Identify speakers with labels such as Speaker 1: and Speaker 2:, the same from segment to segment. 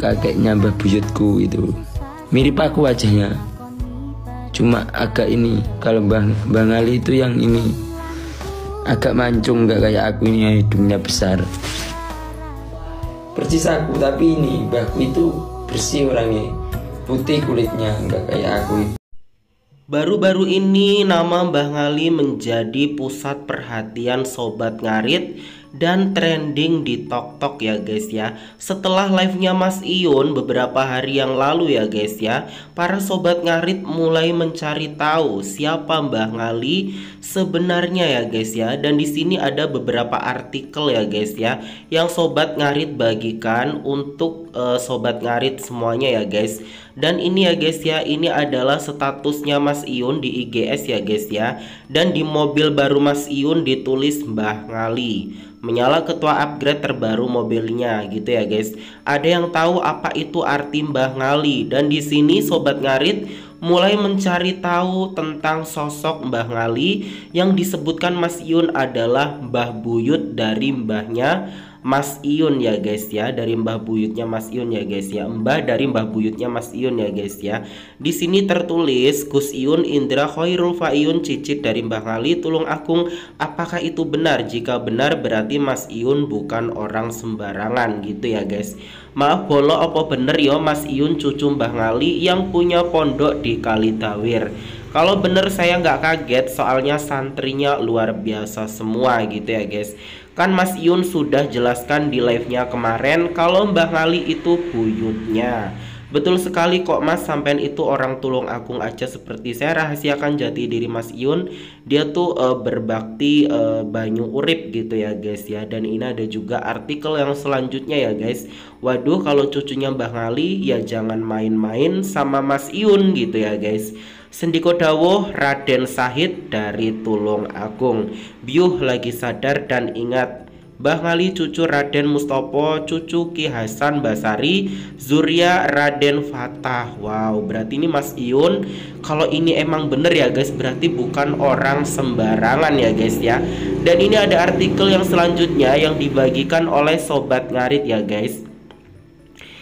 Speaker 1: kakeknya Mbah Buyutku itu. Mirip aku wajahnya. Cuma agak ini, kalau Mbah Ngali itu yang ini agak mancung, nggak kayak aku ini hidungnya besar. Persis aku, tapi ini mbahku itu bersih orangnya, putih kulitnya, nggak kayak aku.
Speaker 2: Baru-baru ini nama Mbah Ngali menjadi pusat perhatian Sobat Ngarit dan trending di TokTok ya guys ya. Setelah live-nya Mas Iun beberapa hari yang lalu ya guys ya, para Sobat Ngarit mulai mencari tahu siapa Mbah Ngali sebenarnya ya guys ya. Dan di sini ada beberapa artikel ya guys ya yang Sobat Ngarit bagikan untuk Sobat Ngarit semuanya ya guys. Dan ini ya guys ya, ini adalah statusnya Mas Iun di IGS ya guys ya. Dan di mobil baru Mas Iun ditulis Mbah Ngali, menyala ketua upgrade terbaru mobilnya gitu ya guys. Ada yang tahu apa itu arti Mbah Ngali? Dan di sini Sobat Ngarit mulai mencari tahu tentang sosok Mbah Ngali yang disebutkan Mas Iun adalah Mbah Buyut dari mbahnya Mas Iun ya guys ya, dari Mbah Buyutnya Mas Iun ya guys ya, mbah dari Mbah Buyutnya Mas Iun ya guys ya. Di sini tertulis Gus Iun Indra Khairul Faiyun cicit dari Mbah Ngali Tulung Agung. Apakah itu benar? Jika benar berarti Mas Iun bukan orang sembarangan gitu ya guys. Maaf bolo apa bener yo Mas Iun cucu Mbah Ngali yang punya pondok di Kalidawir. Kalau bener saya nggak kaget, soalnya santrinya luar biasa semua gitu ya guys. Kan Mas Iun sudah jelaskan di live-nya kemarin kalau Mbah Ngali itu buyutnya. Betul sekali kok Mas, sampean itu orang Tulung Agung aja. Seperti saya rahasiakan jati diri Mas Iun, dia tuh berbakti banyu urip gitu ya guys ya. Dan ini ada juga artikel yang selanjutnya ya guys. Waduh, kalau cucunya Mbah Ngali ya jangan main-main sama Mas Iun gitu ya guys. Sendiko dawuh Raden Sahid dari Tulung Agung, biuh lagi sadar dan ingat Mbah Ngali cucu Raden Mustopo, cucu Ki Hasan Basari, Zurya Raden Fatah. Wow, berarti ini Mas Iun kalau ini emang bener ya guys, berarti bukan orang sembarangan ya guys ya. Dan ini ada artikel yang selanjutnya yang dibagikan oleh Sobat Ngarit ya guys.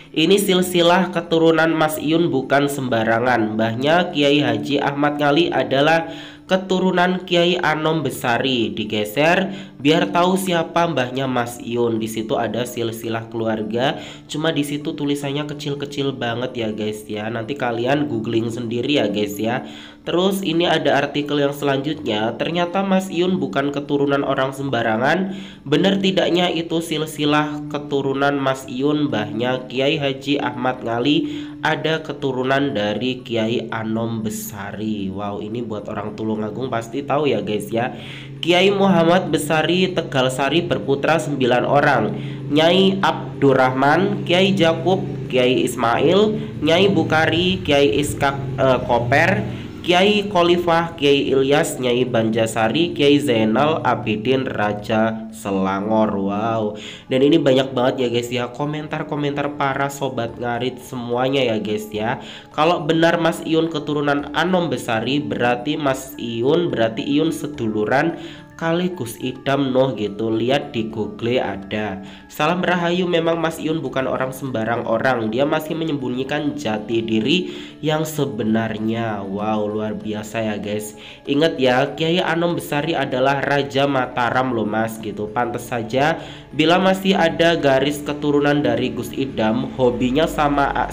Speaker 2: Ini silsilah keturunan Mas Iun bukan sembarangan. Mbahnya Kiai Haji Ahmad Ngali adalah keturunan Kiai Anom Besari. Digeser biar tahu siapa mbahnya Mas Iun. Di situ ada silsilah keluarga, cuma di situ tulisannya kecil-kecil banget ya guys ya. Nanti kalian googling sendiri ya guys ya. Terus ini ada artikel yang selanjutnya. Ternyata Mas Iun bukan keturunan orang sembarangan. Benar tidaknya itu silsilah keturunan Mas Iun, mbahnya Kiai Haji Ahmad Ngali ada keturunan dari Kiai Anom Besari. Wow, ini buat orang Tulung Agung pasti tahu ya guys ya. Kiai Muhammad Besari Tegalsari berputra 9 orang. Nyai Abdurrahman, Kiai Jakub, Kiai Ismail, Nyai Bukari, Kiai Iskak Koper, Kiai Khalifah, Kiai Ilyas, Nyai Banjasari, Kiai Zainal Abidin Raja Selangor. Wow. Dan ini banyak banget ya guys ya komentar-komentar para Sobat Ngarit semuanya ya guys ya. Kalau benar Mas Iun keturunan Anom Besari, berarti Iun seduluran kali Gus Idam noh gitu. Lihat di Google ada. Salam rahayu, memang Mas Iun bukan orang sembarang orang. Dia masih menyembunyikan jati diri yang sebenarnya. Wow, luar biasa ya guys. Ingat ya, Kiai Anom Besari adalah Raja Mataram loh Mas gitu. Pantas saja bila masih ada garis keturunan dari Gus Idam, hobinya sama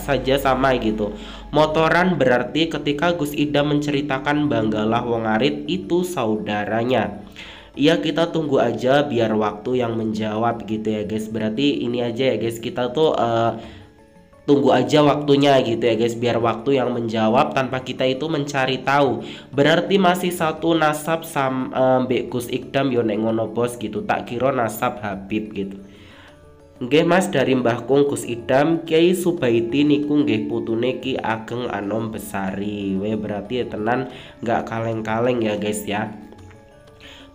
Speaker 2: gitu. Motoran, berarti ketika Gus Idam menceritakan Banggalah wong Ngarit itu saudaranya. Ya kita tunggu aja biar waktu yang menjawab gitu ya guys. Berarti ini aja ya guys, kita tuh tunggu aja waktunya gitu ya guys, biar waktu yang menjawab tanpa kita itu mencari tahu. Berarti masih satu nasab Mbek Gus Idam yo nek ngono bos gitu. Tak kira nasab Habib gitu. Nggih Mas, dari Mbah Kung Gus Idam Kiai Subaiti niku nggih putune Ki Ageng Anom Besari. Berarti ya tenan nggak kaleng-kaleng ya guys ya.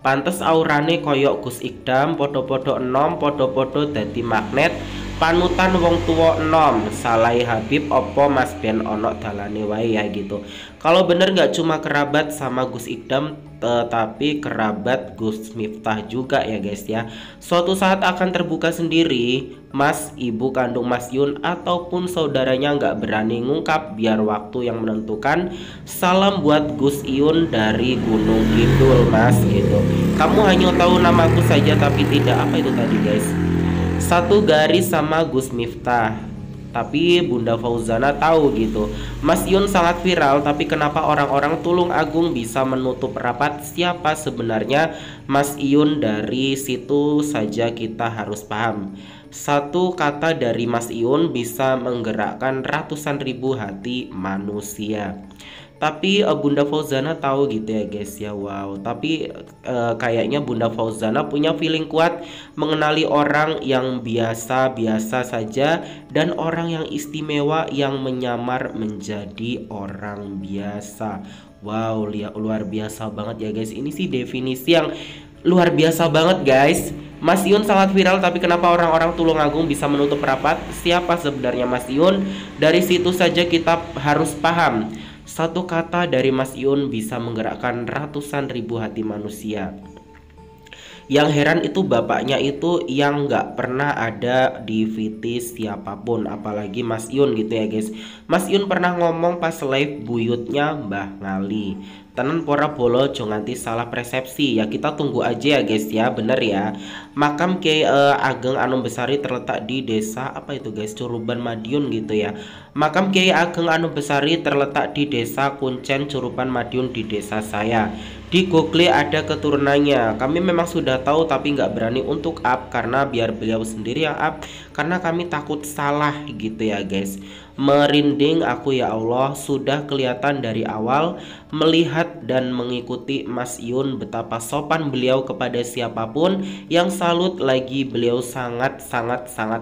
Speaker 2: Pantes aurane koyok Gus Idam, podo-podo enom, podo-podo dadi magnet, panutan wong tua enom. Salai Habib opo Mas ben ono dalane wae ya gitu. Kalau bener nggak cuma kerabat sama Gus Idam, tetapi kerabat Gus Miftah juga ya guys ya. Suatu saat akan terbuka sendiri, Mas, ibu kandung Mas Yun ataupun saudaranya nggak berani ngungkap biar waktu yang menentukan. Salam buat Gus Yun dari Gunung Kidul Mas gitu. Kamu hanya tahu namaku saja tapi tidak apa itu tadi guys. Satu garis sama Gus Miftah. Tapi Bunda Fauzana tahu gitu. Mas Yun sangat viral, tapi kenapa orang-orang Tulung Agung bisa menutup rapat siapa sebenarnya Mas Yun? Dari situ saja kita harus paham. Satu kata dari Mas Yun bisa menggerakkan ratusan ribu hati manusia. Tapi Bunda Fauzana tahu gitu ya guys ya. Wow. Tapi kayaknya Bunda Fauzana punya feeling kuat mengenali orang yang biasa-biasa saja dan orang yang istimewa yang menyamar menjadi orang biasa. Wow, luar biasa banget ya guys. Ini sih definisi yang luar biasa banget guys. Mas Yun sangat viral, tapi kenapa orang-orang Tulung Agung bisa menutup rapat siapa sebenarnya Mas Yun? Dari situ saja kita harus paham. Satu kata dari Mas Yun bisa menggerakkan ratusan ribu hati manusia. Yang heran itu bapaknya itu yang nggak pernah ada di VT siapapun, apalagi Mas Yun gitu ya guys. Mas Yun pernah ngomong pas live buyutnya Mbah Ngali. Tenan pora bolo jo nganti salah persepsi ya, kita tunggu aja ya guys ya, bener ya. Makam Kiai Ageng Anom Besari terletak di desa apa itu guys, Curuban Madiun gitu ya. Makam Kiai Ageng Anom Besari terletak di desa Kuncen Curuban Madiun di desa saya. Di Google ada keturunannya. Kami memang sudah tahu tapi nggak berani untuk up karena biar beliau sendiri yang up, karena kami takut salah gitu ya guys. Merinding aku ya Allah, sudah kelihatan dari awal melihat dan mengikuti Mas Yun betapa sopan beliau kepada siapapun. Yang salut lagi beliau sangat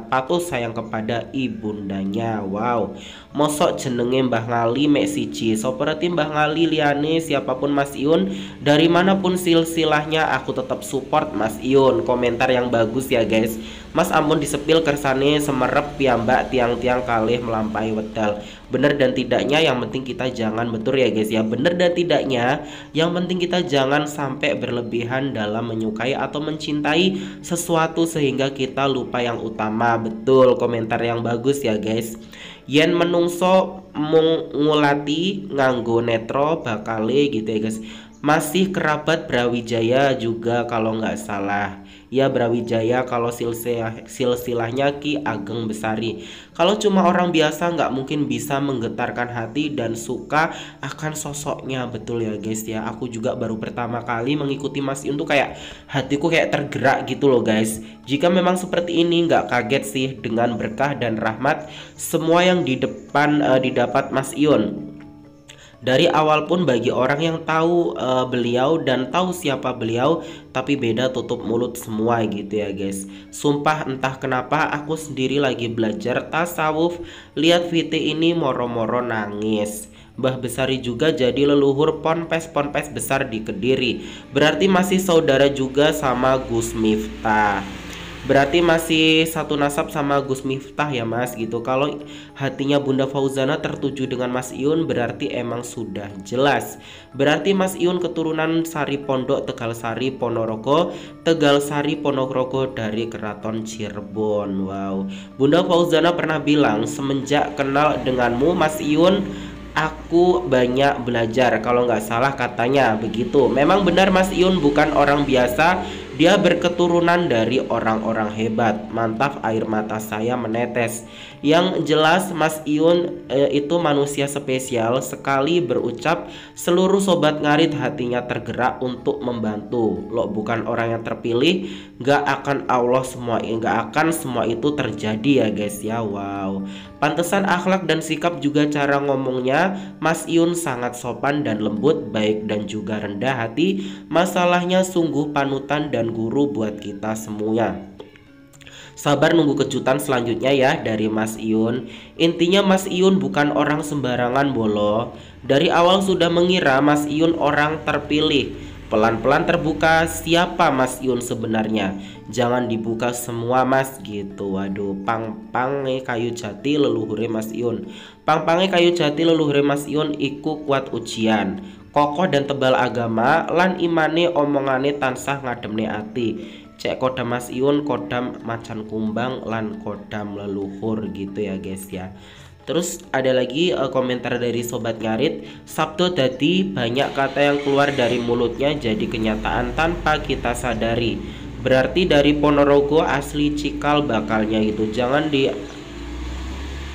Speaker 2: patuh sayang kepada ibundanya. Wow, mosok jenenge Mbah Ngali mek siji, seperti Mbah Ngali liane siapapun Mas Yun, dari manapun silsilahnya aku tetap support Mas Yun. Komentar yang bagus ya guys. Mas ampun disepil kersane semerep piyambak tiang-tiang kalih melampai wedal. Bener dan tidaknya yang penting kita jangan, betul ya guys ya, bener dan tidaknya yang penting kita jangan sampai berlebihan dalam menyukai atau mencintai sesuatu sehingga kita lupa yang utama. Betul, komentar yang bagus ya guys. Yen menungso mengulati nganggo netro bakale gitu ya guys. Masih kerabat Brawijaya juga kalau nggak salah ya, Brawijaya kalau silsilahnya Ki Ageng Besari. Kalau cuma orang biasa nggak mungkin bisa menggetarkan hati dan suka akan sosoknya. Betul ya guys ya, aku juga baru pertama kali mengikuti Mas Yun tuh kayak hatiku kayak tergerak gitu loh guys. Jika memang seperti ini nggak kaget sih dengan berkah dan rahmat semua yang di depan didapat Mas Yun. Dari awal pun bagi orang yang tahu beliau dan tahu siapa beliau, tapi beda tutup mulut semua gitu ya guys. Sumpah entah kenapa aku sendiri lagi belajar tasawuf, lihat VT ini moro-moro nangis. Mbah Besari juga jadi leluhur ponpes-ponpes besar di Kediri. Berarti masih saudara juga sama Gus Miftah. Berarti masih satu nasab sama Gus Miftah ya mas gitu. Kalau hatinya Bunda Fauzana tertuju dengan Mas Yun berarti emang sudah jelas. Berarti Mas Yun keturunan Sari Pondok Tegal Sari Ponorogo, Tegal Sari Ponorogo dari Keraton Cirebon. Wow, Bunda Fauzana pernah bilang semenjak kenal denganmu Mas Yun aku banyak belajar, kalau nggak salah katanya begitu. Memang benar Mas Yun bukan orang biasa, dia berketurunan dari orang-orang hebat. Mantap, air mata saya menetes. Yang jelas Mas Yun itu manusia spesial. Sekali berucap seluruh sobat ngarit hatinya tergerak untuk membantu. Lo bukan orang yang terpilih, nggak akan Allah semua, nggak akan semua itu terjadi ya guys ya. Wow, pantesan akhlak dan sikap juga cara ngomongnya Mas Yun sangat sopan dan lembut, baik dan juga rendah hati. Masalahnya sungguh panutan dan guru buat kita semua. Sabar nunggu kejutan selanjutnya ya dari Mas Yun. Intinya Mas Yun bukan orang sembarangan bolo. Dari awal sudah mengira Mas Yun orang terpilih. Pelan-pelan terbuka siapa Mas Yun sebenarnya. Jangan dibuka semua mas gitu. Waduh, pang-pange kayu jati leluhure Mas Yun. Pang-pange kayu jati leluhure Mas Yun iku kuat ujian. kokoh dan tebal agama lan imane omongane tansah ngademne ati. Cek kodam Mas Iun, kodam macan kumbang lan kodam leluhur gitu ya guys ya. Terus ada lagi komentar dari sobat ngarit, Sabdo dadi banyak kata yang keluar dari mulutnya jadi kenyataan tanpa kita sadari. Berarti dari Ponorogo asli Cikal bakalnya gitu. Jangan di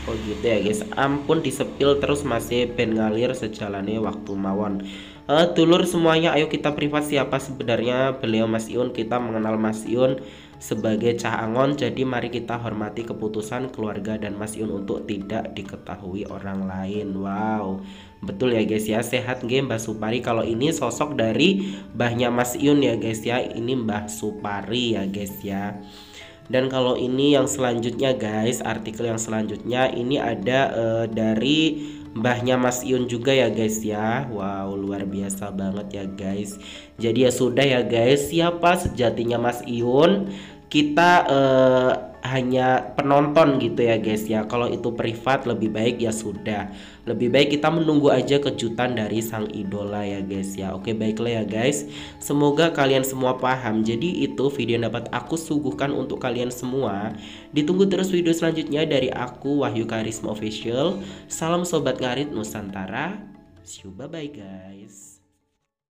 Speaker 2: oh gitu ya guys, ampun disepil terus masih ben ngalir sejalannya waktu mawon. Dulur semuanya, ayo kita privat siapa sebenarnya beliau Mas Iun. Kita mengenal Mas Iun sebagai Cah Angon, jadi mari kita hormati keputusan keluarga dan Mas Iun untuk tidak diketahui orang lain. Wow, betul ya guys ya, sehat nggih Mbah Supari. Kalau ini sosok dari mbahnya Mas Iun ya guys ya, ini Mbah Supari ya guys ya. Dan kalau ini yang selanjutnya guys, artikel yang selanjutnya ini ada dari mbahnya Mas Iun juga ya guys ya. Wow, luar biasa banget ya guys. Jadi ya sudah ya guys, siapa sejatinya Mas Iun? Kita hanya penonton gitu ya guys ya. Kalau itu privat lebih baik ya sudah, lebih baik kita menunggu aja kejutan dari sang idola ya guys ya. Oke baiklah ya guys, semoga kalian semua paham. Jadi itu video yang dapat aku suguhkan untuk kalian semua. Ditunggu terus video selanjutnya dari aku, Wahyu Karisma Official. Salam sobat ngarit Nusantara. See you, bye bye guys.